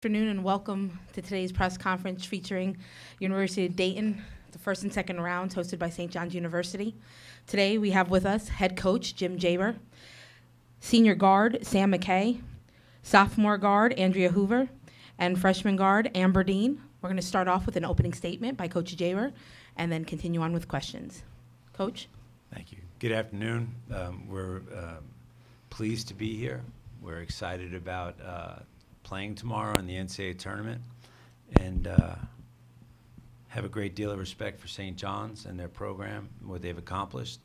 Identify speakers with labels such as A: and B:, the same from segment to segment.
A: Afternoon and welcome to today's press conference featuring University of Dayton, the first and second rounds hosted by St. John's University. Today we have with us head coach Jim Jabir, senior guard Sam MacKay, sophomore guard Andrea Hoover, and freshman guard Amber Deane. We're going to start off with an opening statement by Coach Jabir and then continue on with questions. Coach?
B: Thank you. Good afternoon. We're pleased to be here. We're excited about playing tomorrow in the NCAA tournament, and have a great deal of respect for St. John's and their program, what they've accomplished,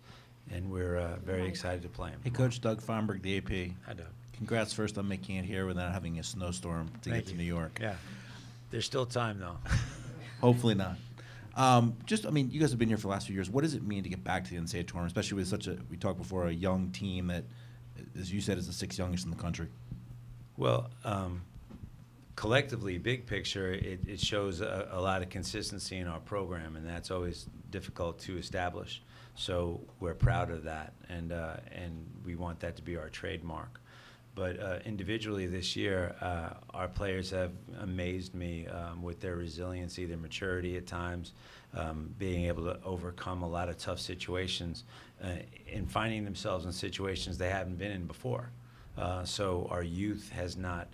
B: and we're very excited to play them.
C: Hey, Coach Doug Feinberg, the AP.
B: Hi, Doug.
C: Congrats first on making it here without having a snowstorm to get to New York.
B: Yeah. There's still time, though.
C: Hopefully not. You guys have been here for the last few years. What does it mean to get back to the NCAA tournament, especially with such we talked before, a young team that, as you said, is the sixth youngest in the country?
B: Well, collectively, big picture, it shows a lot of consistency in our program, and that's always difficult to establish. So we're proud of that, and we want that to be our trademark. But individually this year, our players have amazed me with their resiliency, their maturity at times, being able to overcome a lot of tough situations and finding themselves in situations they haven't been in before. So our youth has not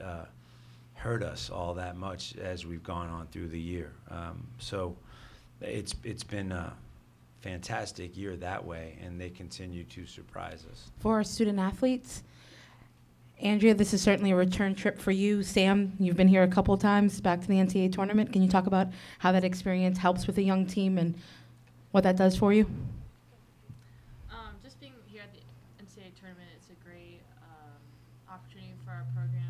B: hurt us all that much as we've gone on through the year. So it's been a fantastic year that way, and they continue to surprise us.
A: For our student athletes, Andrea, this is certainly a return trip for you. Sam, you've been here a couple times back to the NCAA tournament. Can you talk about how that experience helps with a young team and what that does for you?
D: Just being here at the NCAA tournament, it's a great opportunity for our program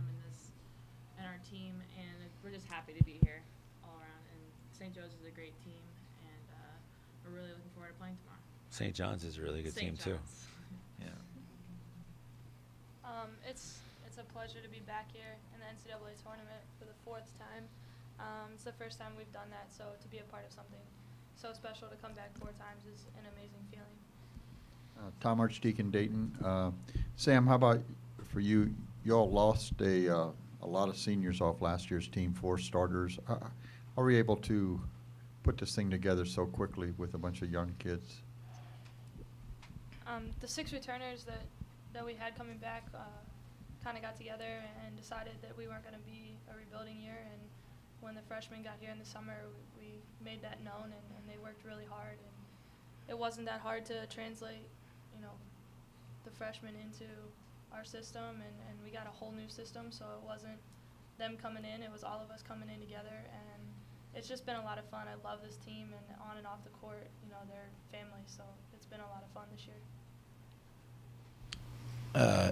D: and our team, and we're just happy to be here all around. And St. Joe's is a great team, and we're really looking forward to playing tomorrow.
B: St. John's is a really good team, too. Yeah.
E: It's a pleasure to be back here in the NCAA tournament for the fourth time. It's the first time we've done that, so to be a part of something so special to come back 4 times is an amazing feeling.
F: Tom Archdeacon, Dayton. Sam, how about for you? You all lost a lot of seniors off last year's team, 4 starters. How were you able to put this thing together so quickly with a bunch of young kids?
E: The 6 returners that we had coming back kind of got together and decided that we weren't going to be a rebuilding year. And when the freshmen got here in the summer, we made that known, and they worked really hard. And it wasn't that hard to translate, the freshmen into our system, and we got a whole new system, so it wasn't them coming in, it was all of us coming in together, and it's just been a lot of fun. I love this team, and on and off the court, they're family, so it's been a lot of fun this year.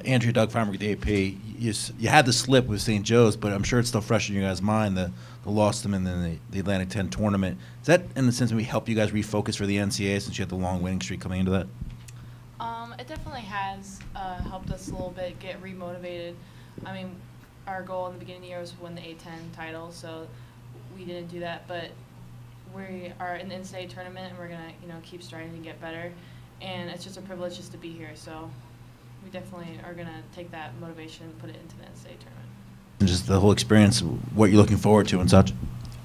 C: Andrea, Doug Feinberg, the AP, you had the slip with St. Joe's, but I'm sure it's still fresh in your guys' mind, the loss to them in the Atlantic 10 tournament. Is that, in the sense, maybe help you guys refocus for the NCAA since you had the long winning streak coming into that?
D: It definitely has helped us a little bit get remotivated. I mean, our goal in the beginning of the year was to win the A10 title, so we didn't do that, but we are in the NCAA tournament, and we're going to, keep striving to get better, and it's just a privilege just to be here, so we definitely are going to take that motivation and put it into the NCAA tournament.
C: And just the whole experience, what you're looking forward to and such?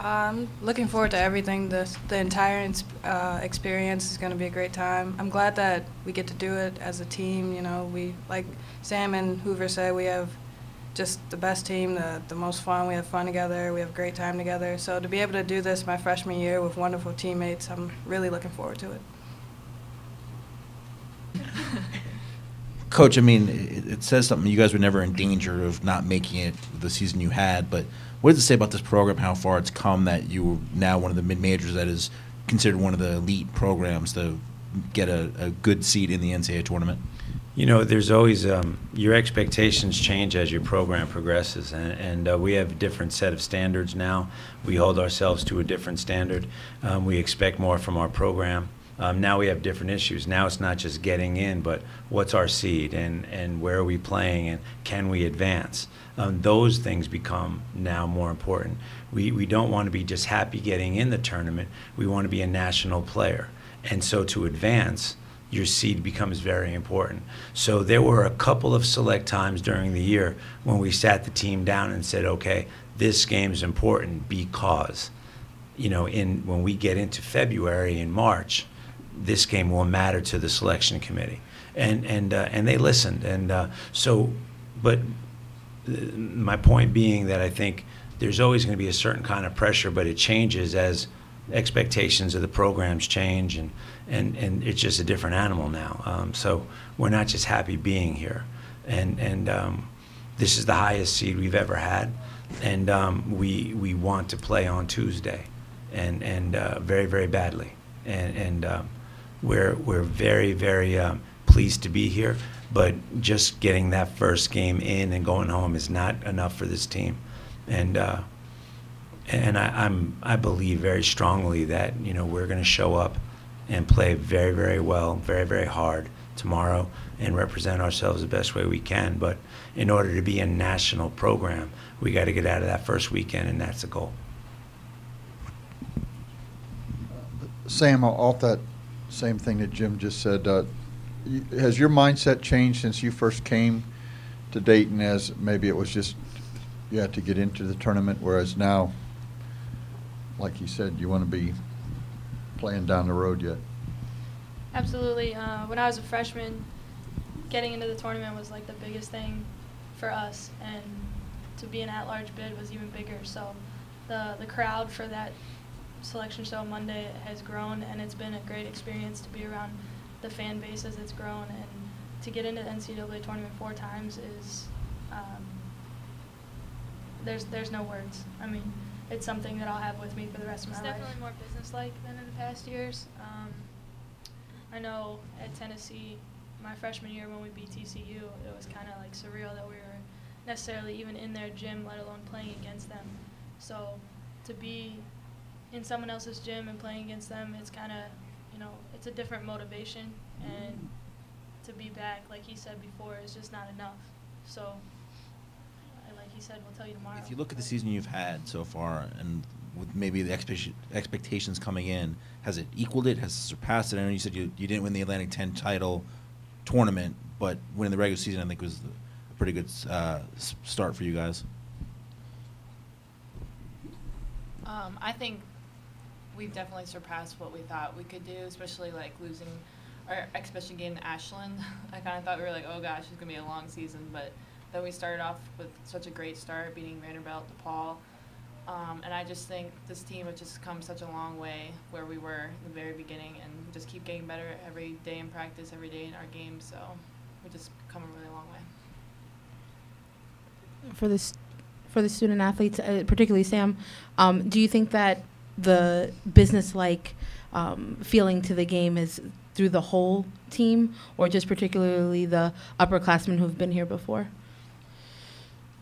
E: I'm looking forward to everything. The entire experience is going to be a great time. I'm glad that we get to do it as a team. We, like Sam and Hoover say, we have just the best team, the most fun. We have fun together. We have a great time together. So to be able to do this my freshman year with wonderful teammates, I'm really looking forward to it.
C: Coach, it says something. You guys were never in danger of not making it the season you had, but what does it say about this program, how far it's come, that you are now one of the mid-majors that is considered one of the elite programs to get a good seat in the NCAA tournament?
B: There's always your expectations change as your program progresses, and we have a different set of standards now. We hold ourselves to a different standard. We expect more from our program. Now we have different issues. Now it's not just getting in, but what's our seed and where are we playing and can we advance? Those things become now more important. We don't want to be just happy getting in the tournament. We want to be a national player. And so to advance, your seed becomes very important. So there were a couple of select times during the year when we sat the team down and said, okay, this game is important because, you know, when we get into February and March, this game will matter to the selection committee, and they listened, and but my point being that I think there's always going to be a certain kind of pressure, but it changes as expectations of the programs change, and it's just a different animal now. So we're not just happy being here, and this is the highest seed we've ever had, and we want to play on Tuesday, and very, very badly, and we're very, very pleased to be here, but just getting that first game in and going home is not enough for this team, and I believe very strongly that, you know, we're going to show up and play very, very well, very, very hard tomorrow and represent ourselves the best way we can. But in order to be a national program, we got to get out of that first weekend, and that's the goal.
F: Sam, off that same thing that Jim just said, has your mindset changed since you first came to Dayton, as maybe it was just you had to get into the tournament, whereas now, like you said, you want to be playing down the road yet?
E: Absolutely. When I was a freshman, getting into the tournament was like the biggest thing for us, and to be an at-large bid was even bigger. So the crowd for that selection show Monday has grown, and it's been a great experience to be around the fan base as it's grown, and to get into the NCAA tournament 4 times is there's no words. I mean, it's something that I'll have with me for the rest of my life. It's definitely more business-like than in the past years. I know at Tennessee, my freshman year when we beat TCU, it was kind of like surreal that we were necessarily even in their gym, let alone playing against them. So to be in someone else's gym and playing against them, it's kind of, you know, it's a different motivation, and to be back, like he said before, is just not enough. So, like he said, we'll tell you tomorrow.
C: If you look at the season you've had so far, and with maybe the expectations coming in, has it equaled it? Has it surpassed it? I know you said you didn't win the Atlantic 10 title tournament, but winning the regular season I think was a pretty good start for you guys.
D: I think we've definitely surpassed what we thought we could do, especially like losing our exhibition game to Ashland. I kind of thought we were like, oh gosh, it's going to be a long season, but then we started off with such a great start, beating Vanderbilt, DePaul. And I just think this team has just come such a long way where we were in the very beginning, and we just keep getting better every day in practice, every day in our games. So we just come a really long way.
A: For the student athletes, particularly Sam, do you think that the business-like feeling to the game is through the whole team, or just particularly the upperclassmen who've been here before?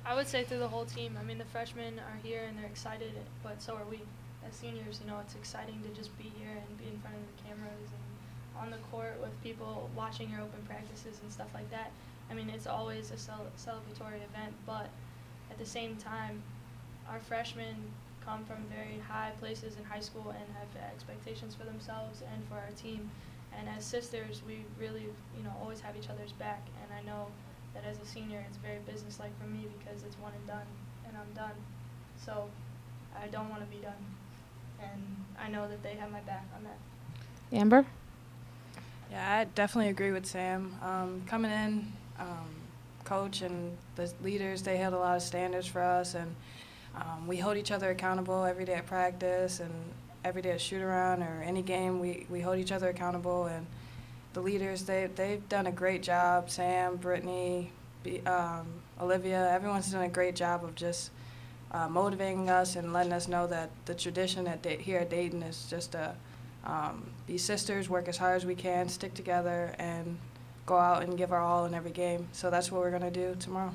E: I would say through the whole team. I mean, the freshmen are here and they're excited, but so are we. As seniors, you know, it's exciting to just be here and be in front of the cameras and on the court with people watching your open practices and stuff like that. I mean, it's always a celebratory event, but at the same time, our freshmen come from very high places in high school and have expectations for themselves and for our team. And as sisters, we really, you know, always have each other's back. And I know that as a senior, it's very businesslike for me because it's one and done, and I'm done. So I don't want to be done. And I know that they have my back on that.
A: Amber?
G: Yeah, I definitely agree with Sam. Coming in, coach and the leaders, they held a lot of standards for us, and we hold each other accountable every day at practice and every day at shoot-around or any game. We hold each other accountable, and the leaders, they've done a great job. Sam, Brittany, Olivia, everyone's done a great job of just motivating us and letting us know that the tradition here at Dayton is just to be sisters, work as hard as we can, stick together, and go out and give our all in every game. So that's what we're going to do tomorrow.